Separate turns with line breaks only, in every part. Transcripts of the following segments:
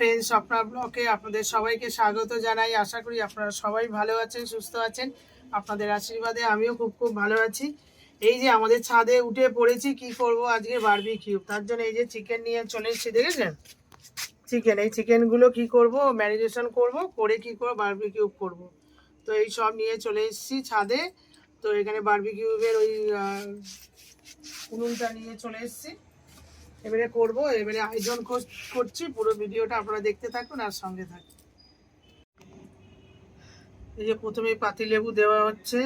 Friends, Swapna ব্লকে আপনাদের সবাইকে স্বাগত জানাই। আশা করি আপনারা সবাই ভালো আছেন, সুস্থ আছেন। আপনাদের আশীর্বাদে আমিও খুব খুব ভালো আছি। এই যে আমাদের ছাদে উঠে পড়েছি, কি করব আজকে বারবিকিউ। তার জন্য এই যে চিকেন নিয়ে চলে এসেছি, দেখেছেন চিকেন। এই চিকেনগুলো কি করব, ম্যারিনেশন করব, করে কি করব বারবিকিউ করব। তো এই সব নিয়ে চলে এসেছি ছাদে। তো এখানে বারবিকিউয়ের ওই উনুনটা নিয়ে চলে এসেছি, এবারে করব। এবারে আয়োজন করছি, পুরো ভিডিওটা আপনারা দেখতে থাকুন আর সঙ্গে থাকুন। এই যে প্রথমে পাতিলেবু দেওয়া হচ্ছে,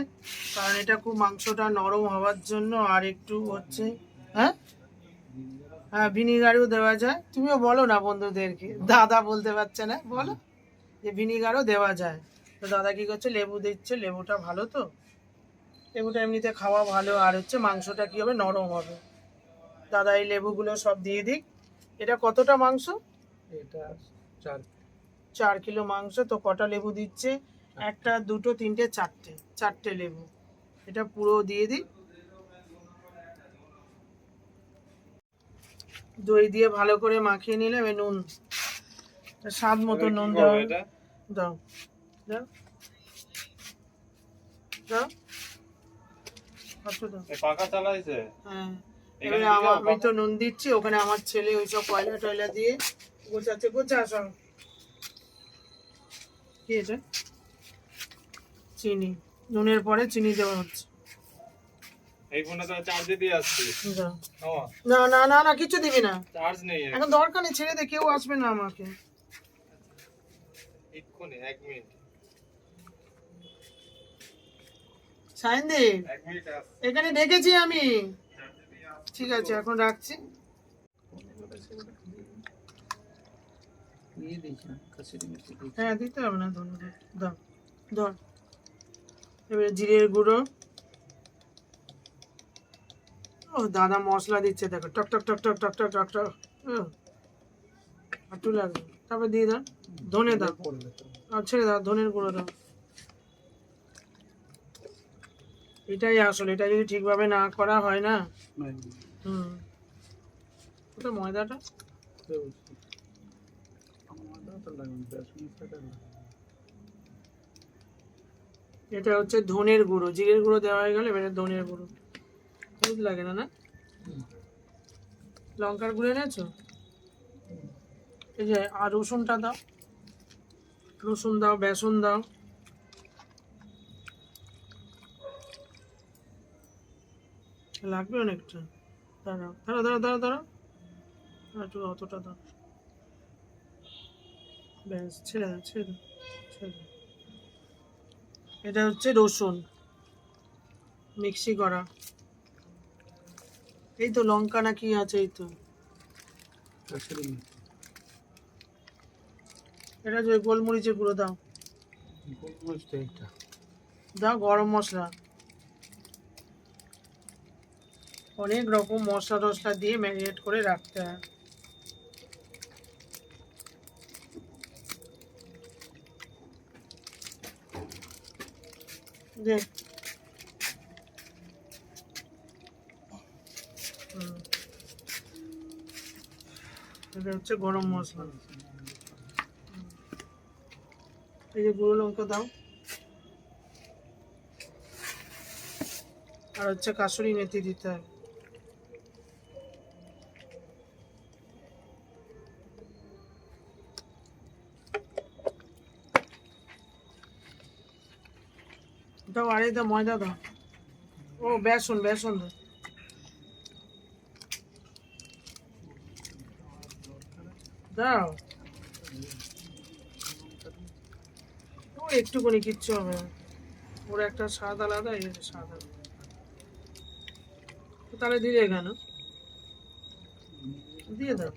কারণ এটা খুব মাংসটা নরম হওয়ার জন্য। আর একটু হচ্ছে হ্যাঁ হ্যাঁ ভিনিগারও দেওয়া যায়। তুমিও বলো না বন্ধুদেরকে, দাদা বলতে পারছে না, বলো যে ভিনিগারও দেওয়া যায়। তো দাদা কি করছে, লেবু দিচ্ছে। লেবুটা ভালো, তো লেবুটা এমনিতে খাওয়া ভালো, আর হচ্ছে মাংসটা কি হবে, নরম হবে। দাদা এই লেবুগুলো সব দিয়ে দিক। এটা কতটা মাংস?
এটা
4 কিলো মাংস। তো কটা লেবু দিচ্ছে? একটা, দুটো, তিনটে, চারটে লেবু। এটা পুরো দিয়ে দিই। দই দিয়ে ভালো করে মাখিয়ে নিলে নুন, স্বাদ মতো নুন দেওয়া। দাও দাও দাও,
পাকা চালাইছে।
হ্যাঁ, এবারে আমি তো নুন দিচ্ছি। ওখানে আমার ছেলে ওইসব কয়লা টয়লা দিয়ে গোছাচ্ছে। গোছা সব। কি এটা? চিনি। নুনের পরে চিনি দেওয়া হচ্ছে।
এই ফোনে তো চার্জ দিয়ে আসছি।
না না না না, কিছু দিবি না,
চার্জ নেই
এখন দরকার নেই, ছেড়ে দে, কেউ আসবে না আমাকে।
এক্ষুনি 1 মিনিট।
সাইনদীপ,
1 মিনিট
এখানে ডেকেছি আমি। ঠিক আছে, এখন রাখছি। হ্যাঁ, দিতে হবে না, ধন্যবাদ। দাও, ধর। এবারে জিরের গুঁড়ো। ও দাদা মশলা দিচ্ছে, দেখো, টক টক টক টক টক টক টক টক। একটু লাগবে, তারপর দিয়ে দাও ধনে। দাও, আর ছেড়ে দাও, ধনের গুঁড়ো দাও। এটাই আসলে, এটা যদি ঠিকভাবে না করা হয় না। ওটা ময়দাটা এটা হচ্ছে ধনের গুঁড়ো। জিরের গুঁড়ো দেওয়া হয়ে গেলে এবারে ধনের গুঁড়ো। হলুদ লাগে না, না লঙ্কার গুঁড়ো এনেছো? এই যে, আর রসুনটা দাও, রসুন দাও, বেসন দাও। লাগবে অনেকটা। দাঁড়াও দাঁড়াও দাঁড়াও দাঁড়াও দাঁড়াও, একটু অতটা দাও। ব্যাস, ছেড়ে দাও ছেড়ে দাও ছেড়ে দাও। এটা হচ্ছে রসুন মিক্সি করা। এই তো লঙ্কা না কি আছে, এই তো এটা যে গোলমরিচের গুঁড়ো দাও। দাও গরম মশলা। অনেক রকম মশলা টশলা দিয়ে ম্যারিনেট করে রাখতে হয়। যে এটা হচ্ছে গরম মশলা। এই যে গুঁড়ো লঙ্কা দাও, আর হচ্ছে কাসুরি মেথি দিতে হয়। দাও, আর এই দাও ময়দা দাও। ও বেসন, বেসন দাও। দাও ও একটুখানি, কিচ্ছু হবে না। ওর একটা স্বাদ আলাদা, এই স্বাদ আলাদা। তাহলে দিলে কেন? দিয়ে দাও,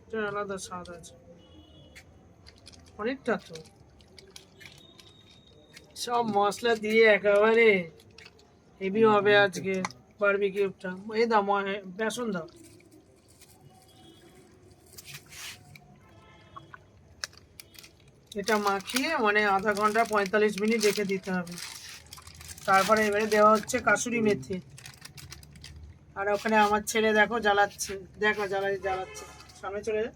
এটা আলাদা স্বাদ আছে অনেকটা। তো সব মশলা দিয়ে একেবারে হেভি হবে আজকে বারবিকিউটা। এই দাও বেসন দাও। এটা মাখিয়ে মানে আধা ঘন্টা 45 মিনিট রেখে দিতে হবে। তারপরে এবারে দেওয়া হচ্ছে কাসুরি মেথি। আর ওখানে আমার ছেলে দেখো জ্বালাচ্ছে, দেখো জ্বালাচ্ছে। সামনে চলে যা।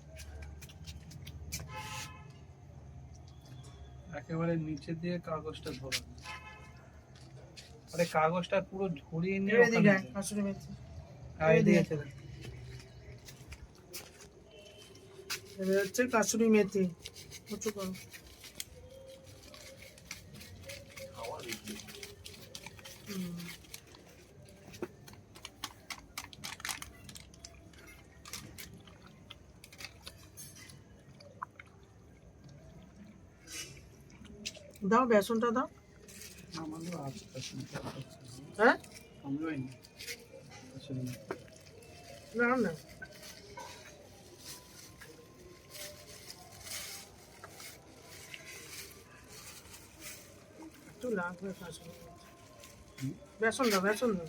একেবারে নিচে দিয়ে কাগজটা ধরা, আরে কাগজটা পুরো ঝরিয়ে নিয়ে
এবার
ওখানে
দিকে
দে।
কাসুরি মেথি
আয় দিয়েছে
এবার হচ্ছে কাসুরি মেথি উঁচু করো হুম। দাও বেসনটা দাও
আমাদের আছে কাশ্মীর,
হ্যাঁ
আমরাই নি আসলে না।
না না একটু লাগবে কাসুরি মেথি। বেসন দাও বেসন দাও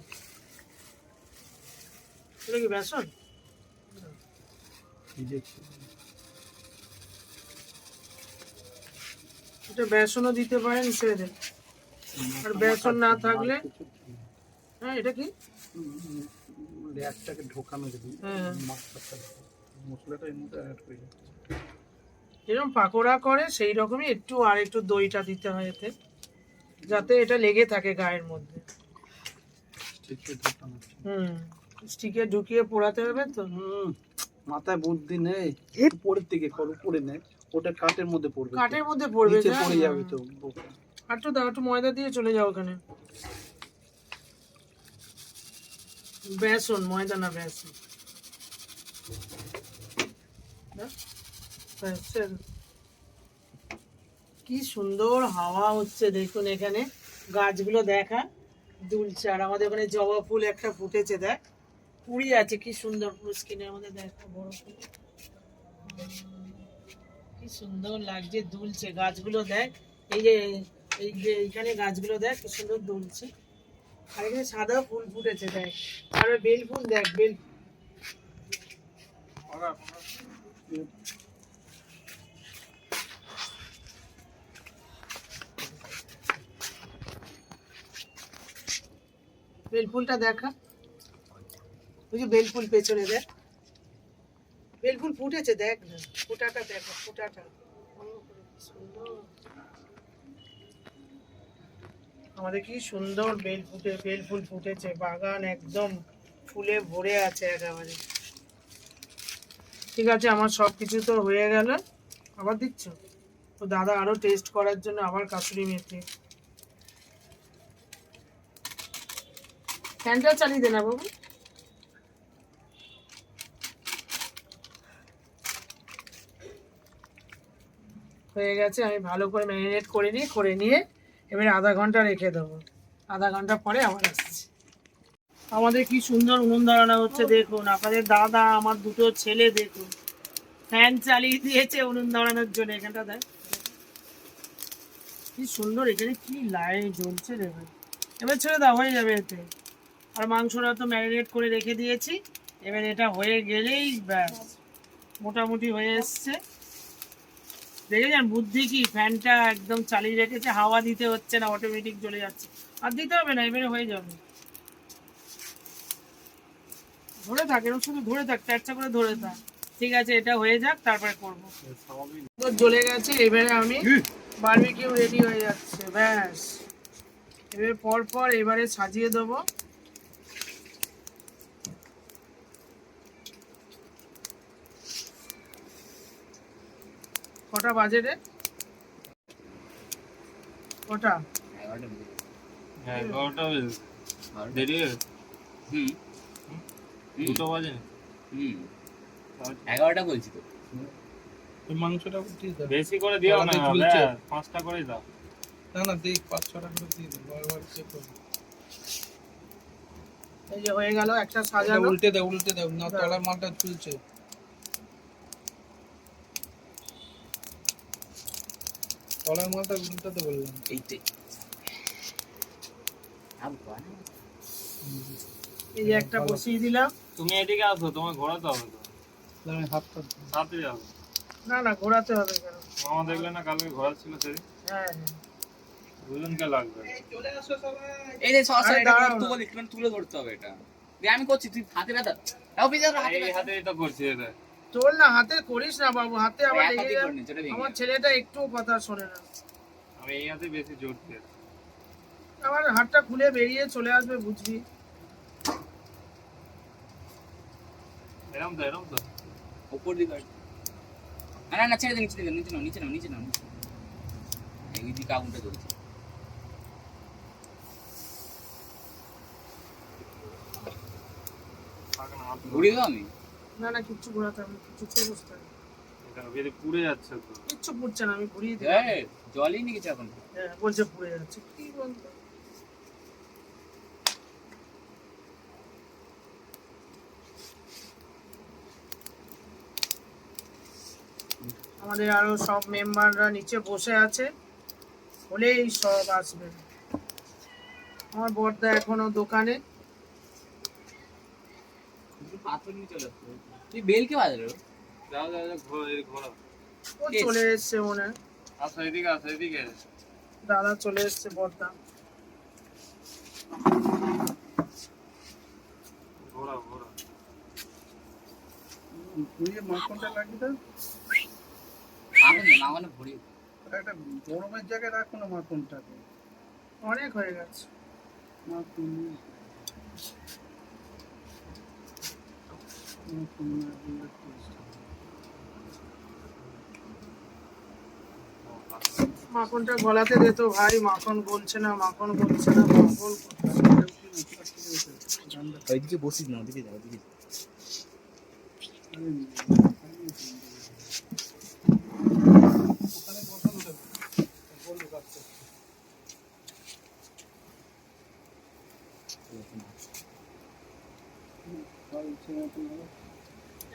এটা কি বেসন
ভিজেছে।
এটা বেসনও দিতে পারেন ছেড়ে দেন আর বেসন না থাকলে হ্যাঁ এটা কি
লেয়ারটাকে ঢোকানো যদি
হ্যাঁ
মশলাটা এর মধ্যে অ্যাড হয়ে যাচ্ছে।
যেরকম পাকোড়া করে সেই রকমই একটু আর একটু দইটা দিতে হয় এতে যাতে এটা লেগে থাকে গায়ের মধ্যে
স্টিকে ঢোকানো হচ্ছে।
স্টিকে ঢুকিয়ে পোড়াতে হবে তো
মাথায় বুদ্ধি নেই, উপরের দিকে কর, উপরে নেই, ওটা কাঠের মধ্যে পড়বে,
কাঠের মধ্যে পড়বে
নিচে
যা।
পড়ে যাবে তো।
একটু দাও একটু ময়দা দিয়ে চলে যাও ওখানে বেসন ময়দা না বেসন দাও। ব্যাস, ছেড়ে দাও। কি সুন্দর হাওয়া হচ্ছে দেখুন এখানে গাছগুলো দেখা দুলছে আর আমাদের ওখানে জবা ফুল একটা ফুটেছে দেখ কুড়ি আছে কি সুন্দর পুরো স্কিনের মধ্যে দেখা বড় ফুল কি সুন্দর লাগছে দুলছে গাছগুলো দেখ এই যে এইখানে গাছগুলো দেখ কি সুন্দর দুলছে আর এখানে সাদা ফুল ফুটেছে দেখ আর ওই বেল ফুল দেখ বেল বেল ফুলটা দেখা ওই যে বেল ফুল পেছনে দেখ বেল ফুল ফুটেছে দেখ না ফোটাটা দেখো ফোটাটা আমাদের কি সুন্দর বেল ফুল ফুটেছে বাগান একদম ফুলে ভরে আছে একেবারে ঠিক আছে আমার সব কিছু তো হয়ে গেল আবার দিচ্ছ তো দাদা আরো টেস্ট করার জন্য আবার কাসুরি মেথি ফ্যানটা চালিয়ে দে না বাবু হয়ে গেছে আমি ভালো করে ম্যারিনেট করে নিয়ে এবারে আধা ঘন্টা রেখে দেবো আধা ঘন্টা পরে আবার আসছি আমাদের কি সুন্দর উনুন ধরানো হচ্ছে দেখুন আপনাদের দাদা আমার দুটো ছেলে দেখুন ফ্যান চালিয়ে দিয়েছে উনুন ধরানোর জন্য এখানটা দেখ কি সুন্দর এখানে কি লাইট জ্বলছে দেখুন এবার ছেড়ে দাও হয়ে যাবে এতে আর মাংসটা তো ম্যারিনেট করে রেখে দিয়েছি এবার এটা হয়ে গেলেই ব্যাস মোটামুটি হয়ে এসছে দেখেছেন বুদ্ধি কি ফ্যানটা একদম চালিয়ে রেখেছে হাওয়া দিতে হচ্ছে না অটোমেটিক চলে যাচ্ছে আর দিতে হবে না এবারে হয়ে যাবে ধরে থাক এরকম শুধু ধরে থাক চারটা করে ধরে থাক ঠিক আছে এটা হয়ে যাক তারপরে করবো জ্বলে গেছে এবারে আমি বারবিকিউ রেডি হয়ে যাচ্ছে ব্যাস এবারে পর এবারে সাজিয়ে দেবো কটা বাজে রে কটা
হ্যাঁ 11টা বেজে দেরি হয়েছে দুটো বাজে
11টা বলছি তো
ওই মাংসটা দিয়ে দাও,
বেশি করে দিও না
কড়াতে ঝুলছে।
5টা করে দাও
না না দেখ 5-6টা করে দিয়ে দাও, বারবার চেক করো।
এই যে হয়ে গেল একটা
এটা
সাজানো
উল্টে দাও না, তলার মালটা ঝুলছে। তলার মালটা উল্টাতে বললাম।
এইটাই
এই যে একটা বসিয়ে দিলাম
তুমি এদিকে আসো তোমার ঘোরাতে হবে তো
আমি হাতটা
সাথে যাবো
না ঘোরাতে হবে কেন
মামা দেখলে না কালকে ঘোরাচ্ছিল সেদিন
হ্যাঁ
দুজনকে লাগবে
এই যে সস
আরে
এটা
দাঁড়াও
করতে
না।
বল একটু তুলে ধরতে হবে এটা দিয়ে আমি করছি তুই হাতে ব্যথা দাও পিজা হাতে
এই
ব্যথা
হাতেই তো করছি এটা
চল না হাতে করিস না বাবু হাতে আবার
এক
লেগে
হাতে
যাবে
করে নি, যেটা ভেঙে
আমার
যাবে।
ছেলেটা একটু কথা শোনে না
আমি এই হাতে বেশি জোর দিয়েছি।
আবার হাতটা খুলে বেরিয়ে চলে আসবে, বুঝবি।
এরম তো এরম তো।
উপর দিকে আর- না না না, ছেড়ে দে, নিচে দে, নিচে নাও, নিচে নাও, নিচে নাও, নিচে নাও। এই দিকে আগুনটা জ্বলছে।
থাক না, হাত
ঘুরিয়ে দেবো আমি?
না না, কিচ্ছু ঘোরাতে হবে না, কিচ্ছু অবস্থা নেই।
এটা বেশি পুড়ে যাচ্ছে তো।
কিচ্ছু পুড়ছে না, আমি ঘুরিয়ে দিই।
এই, জলই নিয়ে গেছে এখন।
হ্যাঁ, বলছে পুড়ে যাচ্ছে, কি বলতো। আমাদের আরো সব মেম্বাররা নিচে বসে আছে, হলেই সব আসবে। আমার বড়দা এখনো দোকানে।
পাথর নিয়ে চলে আসছে। তুই বেলকে বাজালো?
যাও যাও যাও, ঘোরা এই ঘোরা।
ও চলে এসছে মনে হয়।
আসো এদিকে, আসো এদিকে।
দাদা চলে এসছে, বড়দা।
ঘোরা ঘোরা।
ঘুরিয়ে মাখনটা লাগিয়ে দাও।
মাখানে ভরি।
ওটা একটা গরমের জায়গায় রাখো না মাখনটাকে।
অনেক হয়ে গেছে।
মাখন মাখন না দিলে
মাখনটা গলাতে দে তো ভাই, মাখন গলছে না, মাখন গলছে না, পাগল কোথায়।
ওইদিকে বসিস না, ওদিকে যাও, ওদিকে যাও।
ওখানে বসানো যাবে বলবো কাছে।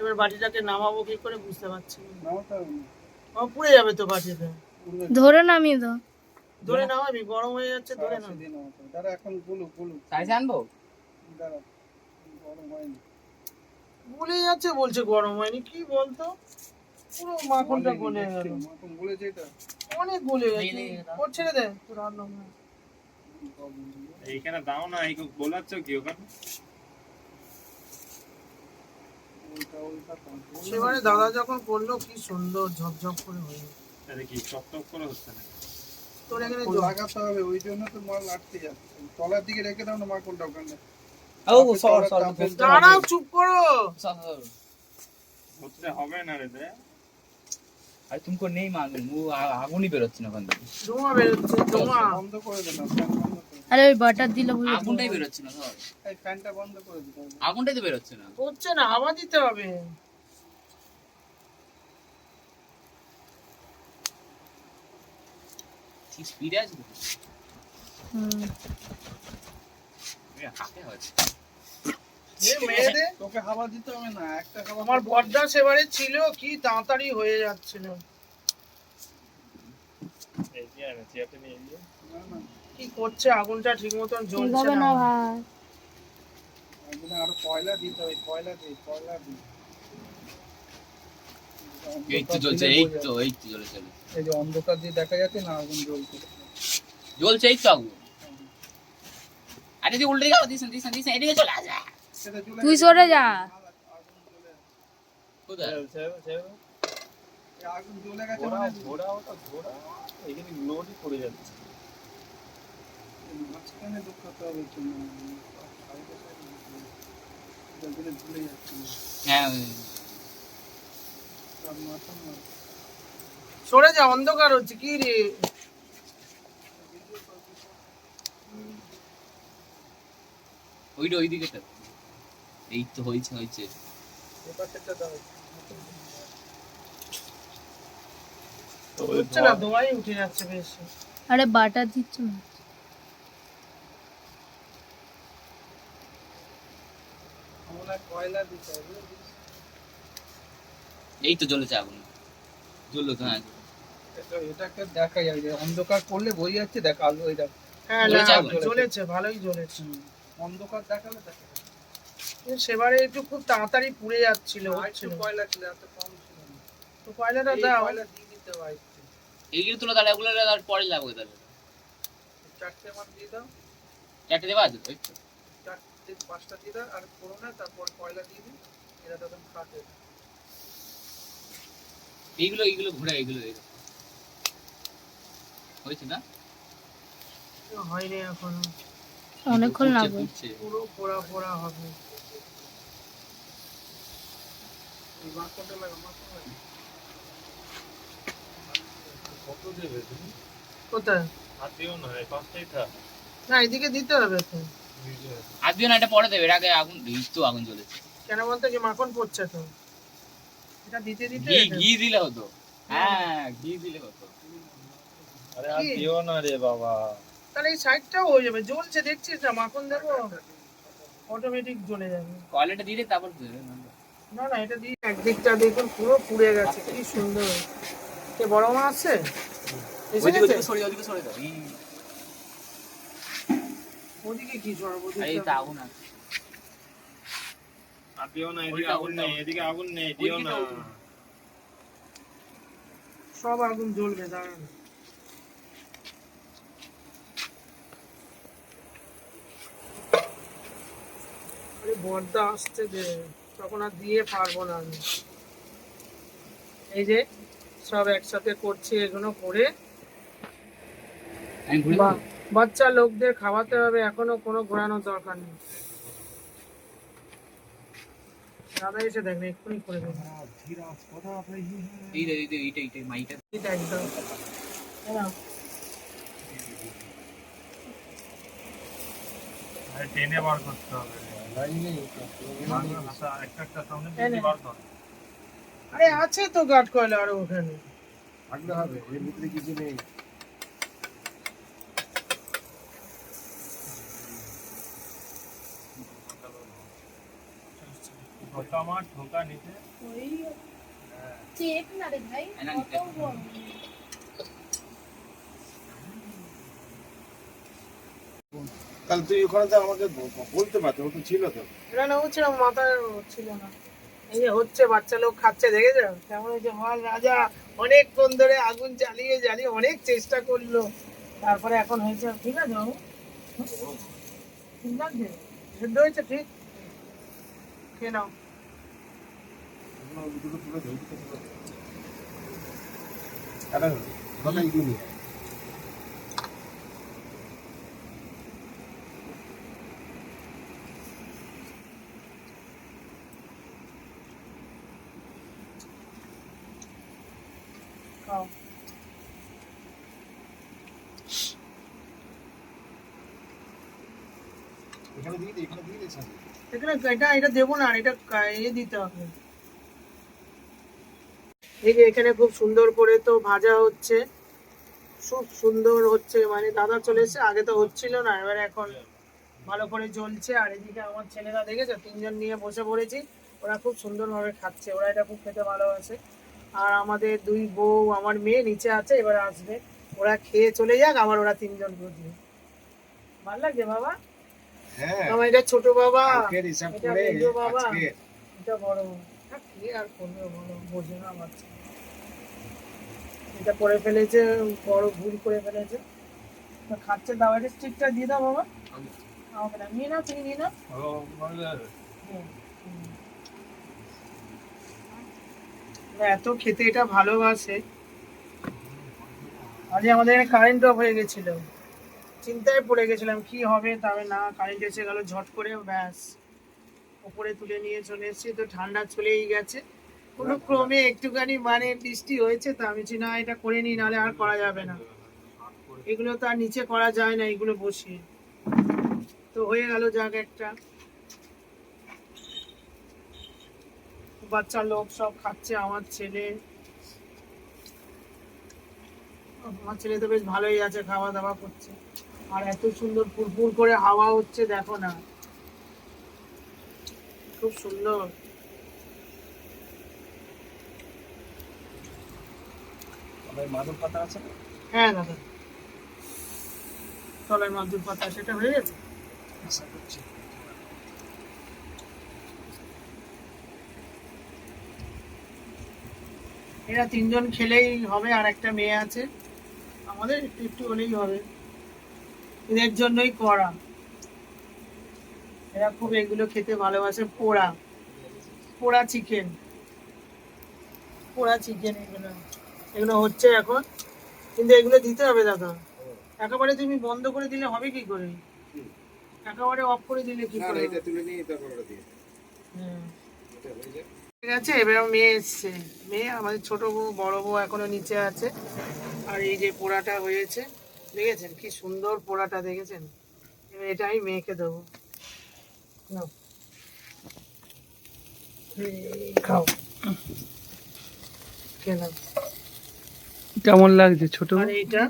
এবার বাটিটাকে নামাবো কি করে বুঝতে পারছি না।
নামাতে হবে না।
ও পুড়ে যাবে তো বাটিটা।
উড়বে।
ধরে নামিয়ে দাও।
ধরে নামাবি, গরম হয়ে যাচ্ছে, ধরে
সারা
নাম।
সেদিন নামাতে হবে। দাঁড়া এখন গুলুক গুলুক।
সাইজে আনবো?
দাঁড়া গরম হয়নি।
গলে যাচ্ছে বলছে, গরম হয়নি, কি বলতো। পুরো মাখনটা গলে গেল,
মাখন বলেছে এটা।
অনেক গলে গেছে। ও ছেড়ে দে, তোর আর নাম না।
এইখানে দাও না, এই গোলাচ্ছ কি ওখানে?
ওইটা ওইটা কন্ট্রোল।
সেবারে দাদা যখন করলো, কি সুন্দর ঝপঝপ করে হয়ে গেল।
এটা কি টক টক করে হচ্ছে না?
তোর এখানে
লাগাতে হবে, ওই জন্য তো মাল আটকে যাচ্ছে। তলার দিকে রেখে দাও না মাখনটা ওখানে।
ও সর সর।
দাঁড়াও, চুপ করো।
হচ্ছে হবে না রে দে।
আরে তুমকো নেই মালুম, ও আগুনই বেরোচ্ছে না ওখান থেকে।
ধোঁয়া বেরোচ্ছে, ধোঁয়া।
বন্ধ করে দে না, ফ্যান বন্ধ করে দে।
আরে ওই বাটার দিলে হয়ে
আগুনটাই বেরোচ্ছে না ধর।
এই ফ্যানটা বন্ধ করে দিতে হবে।
আগুনটাই তো বেরোচ্ছে না।
হচ্ছে না, হাওয়া দিতে হবে।
কি স্পিডে আছে তো?
হুম।
হাতে হচ্ছে।
এ মেয়েদের,
তোকে হাওয়া দিতে হবে না, একটা হাওয়া।
আমার বড়দা সেবারে ছিল, কি তাড়াতাড়ি হয়ে যাচ্ছিল।
এই যে আমি চেয়ারটা নিয়ে গিয়ে
না না,
কি করছে, আগুনটা ঠিক মতন জ্বলছে
এইভাবে
না।
না ভাই।
একদিন আরো কয়লা দিতে হবে, কয়লা দিই, কয়লা দিই।
এই তো জ্বলছে, এই তো জ্বলে চলে।
এই যে অন্ধকার দিয়ে দেখা যাচ্ছে না আগুন জ্বলছে।
জ্বলছে এই তো আগুন। আরে তুই উল্টে দিকে দিস না, এদিকে চলে আসা।
সেটা চলে
তুই
গেছে।
সরে যা।
আগুন জ্বলে
কোথায়?
এই আগুন জ্বলে গেছে
ঘোরা
মানে
ঘোরা ওটা ঘোরা। এখানে লোডই পড়ে যাচ্ছে।
মাঝখানে ঢুকাতে হবে তো না। সাইডে সাইডে জ্বলে ঝুলে যাচ্ছে।
হ্যাঁ
আর মাথা না।
সরে যা, অন্ধকার হচ্ছে, কি রে।
ওইটা ওইদিকে এই তো হয়েছে।
এবার সেটা দাও।
হচ্ছে না, ধোঁয়াই উঠে যাচ্ছে বেশি।
আরে বাটার দিচ্ছ না।
আমরা কয়লা দিতে হবে।
এই তো জ্বলেছে আগুন। জ্বললো তো, হ্যাঁ।
এটাকে দেখা যায় যে অন্ধকার করলে বোঝা যাচ্ছে, দেখ আলো এই দেখ।
হ্যাঁ,
জ্বলেছে
না,
আগুন?
জ্বলেছে, ভালোই জ্বলেছে।
অন্ধকার দেখালে দেখা যায়।
সেবারে একটু খুব তাড়াতাড়ি পুড়ে যাচ্ছিল,
আর একটু
হচ্ছিল।
কয়লা ছিল, এত কম ছিল না।
তো কয়লাটা
এই
দাও।
কয়লা দিয়ে দিতে হয় একটু।
এইগুলো তুলো তাহলে, ওগুলো আর পরে লাগবে তাহলে।
চারটে আমার দিয়ে দাও,
চারটে দেওয়া আছে তো? এই তো।
চারটে পাঁচটা দিয়ে দাও, আর করো না, তারপর কয়লা দিয়ে দিই। এটা তখন খাটে।
এইগুলো ঘুরে এইগুলো। হয়েছে না?
হয়নি এখনো,
অনেকক্ষণ
ফুটছে,
লাগবে।
ফুটছে।
পুরো পোড়া পোড়া হবে।
কত দেবে তুমি?
কোথায়?
আর দিও না, এই পাঁচটাই থাক।
না এদিকে দিতে হবে তো।
আর দিও না, এটা পরে দেবে, এর আগে আগুন তো আগুন জ্বলেছে।
কেন বলতো কি মাখন পড়ছে তো, এটা দিতে দিতে
ঘি ঘি দিলে হতো। হ্যাঁ, ঘি দিলে হতো।
আরে আর
কি?
দিও না রে বাবা।
তাহলে এই সাইডটাও হয়ে যাবে, জ্বলছে দেখছিস না, মাখন দেবো অটোমেটিক জ্বলে যাবে।
কয়লাটা দিলে তারপর দেবে।
না না এটা দিয়ে একদিকটা দেখুন পুরো পুড়ে গেছে, কি সুন্দর। কে বড় মা আছে? এসে
ওইদিকে
গেছে?
ওইদিকে সরে ওইদিকে সরে দাও।
ওদিকে কি সরাবো?
আর এই তো আগুন আছে।
আর দিও না, এদিকে
উল্টা,
আগুন
উল্টা,
নেই,
উল্টা।
এদিকে আগুন নেই, দিও না।
সব আগুন জ্বলবে, দাঁড়ান। আরে বর্দা আসছে যে, তখন আর দিয়ে পারবো না আমি। এই যে সব একসাথে করছি, এগুলো করে
আমি ঘুরে
বাচ্চা লোকদের খাওয়াতে হবে, এখনো কোনো ঘোরানোর দরকার নেই। দাদা এসে দেখবে এক্ষুনি করে দেবে।
এইটা মাইটা।
এটা একদম হ্যাঁ।
আরে টেনে বার করতে হবে। একটা একটা সামনে দিয়ে বার কর।
আরে আছে তো গার্ড কয়লা আরো ওখানে।
থাকলে হবে, এর ভিতরে কিছু নেই।
ঢোকা মার, ঢোকা নিচে।
চেক না রে ভাই,
না,
কত বড়।
তাহলে তুই ওখানে তো আমাকে বলতে পারতো, ও তো ছিল তো।
এটা না হচ্ছে মাথায় ছিল না। এই যে হচ্ছে বাচ্চা লোক খাচ্ছে, দেখেছো কেমন হয়েছে? মাল রাজা অনেকক্ষণ ধরে আগুন জ্বালিয়ে জ্বালিয়ে অনেক চেষ্টা করলো, তারপরে এখন হয়েছে। ঠিক আছে বাবু, ঠিক লাগছে, সিদ্ধ হয়েছে ঠিক। খেয়ে নাও।
দুটো তুলে ধরে দিতে পারতো। আরে কথা এগুলি
খাও।
এখানে দিয়ে দে, এখানে দিয়ে দে সাথে।
এখানে এটা দেবো না, এটা দিতে হবে। এই যে এখানে খুব সুন্দর করে তো ভাজা হচ্ছে, খুব সুন্দর হচ্ছে, মানে দাদা চলে এসেছে, আগে তো হচ্ছিল না, এবার এখন ভালো করে জ্বলছে। আর এদিকে আমার ছেলেরা দেখেছো, তিনজন নিয়ে বসে পড়েছি, ওরা খুব সুন্দরভাবে খাচ্ছে, ওরা এটা খুব খেতে ভালোবাসে। আর আমাদের দুই বউ, আমার মেয়ে নিচে আছে, এবার আসবে, ওরা খেয়ে চলে যাক, আবার ওরা তিনজন বুঝবে। ভালো লাগছে বাবা?
হ্যাঁ,
আমার এটা ছোট বাবা,
আজকের হিসাব
এটা
করে
মেজো বাবা,
আজকে
এটা বড় বাবা। কি আর করবে বলো, বোঝে না বাচ্চা। এটা করে ফেলেছে, বড় ভুল করে ফেলেছে। তো খাচ্ছে, দাও এটা স্টিকটা দিয়ে দাও বাবা। আমাকে না, নিয়ে নাও, তুমি নিয়ে নাও। হুম, হুম। ওরা এত খেতে এটা ভালোবাসে। আজ আমাদের এখানে কারেন্ট অফ হয়ে গেছিল, চিন্তায় পড়ে গেছিলাম কি হবে, তবে না, কারেন্ট এসে গেল ঝট করে, ব্যাস উপরে তুলে নিয়ে চলে এসেছি। তো ঠান্ডা চলেই গেছে, কোনো ক্রমে একটুখানি মানে বৃষ্টি হয়েছে, তো আমি না এটা করে নিই, নাহলে আর করা যাবে না। এগুলো তো আর নিচে করা যায় না, এগুলো বসিয়ে। তো হয়ে গেল, যাক একটা। বাচ্চা লোক সব খাচ্ছে, আমার ছেলে তো বেশ ভালোই আছে, খাওয়া দাওয়া করছে। আর এত সুন্দর ফুরফুর করে হাওয়া হচ্ছে, দেখো না, খুব সুন্দর।
আমার মাদক পাতা আছে না?
হ্যাঁ দাদা, তলায় মাদুর পাতা, সেটা হয়ে গেছে।
আশা করছি।
এরা তিনজন খেলেই হবে, আর একটা মেয়ে আছে, আমাদের একটু একটু হলেই হবে, এদের জন্যই করা। এরা খুব এগুলো খেতে ভালোবাসে, পোড়া পোড়া চিকেন, পোড়া চিকেন, এগুলো এগুলো হচ্ছে এখন। কিন্তু এগুলো দিতে হবে দাদা। একেবারে তুমি বন্ধ করে দিলে হবে কি করে? একেবারে অফ করে দিলে কি করে?
তুলে নিয়ে তারপর ওটা দিয়ে
হুম।
এটা হয়ে যায়।
ঠিক আছে, এবার মেয়ে এসছে। মেয়ে আমাদের ছোট বউ, বড় বউ এখনো নিচে আছে। আর এই যে পোড়াটা হয়েছে, দেখেছেন কি সুন্দর পোড়াটা, দেখেছেন? এবার এটা আমি মেয়েকে দেবো। নাও। এই খাও। খেলাম।
কেমন লাগছে ছোট
আর এইটা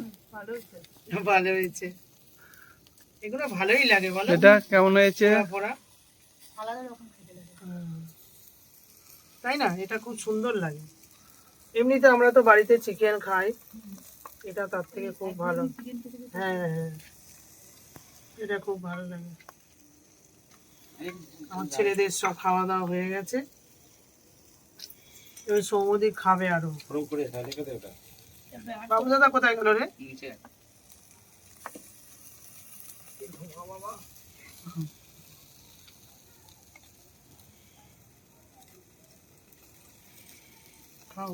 ভালো হয়েছে। এগুলো ভালোই লাগে বলো?
এটা কেমন হয়েছে?
পোড়া পোড়া। হুম। তাই না? এটা খুব সুন্দর লাগে। এমনিতে আমরা তো বাড়িতে চিকেন খাই, এটা তার থেকে খুব ভালো। হ্যাঁ হ্যাঁ, এটা খুব ভালো লাগে। আমার ছেলেদের সব খাওয়া দাওয়া হয়ে গেছে, এবার সৌমদি খাবে আরো।
গরম করে রেখে দে ওটা।
বাবু দাদা কোথায় গেল রে?
নিচে
খাও।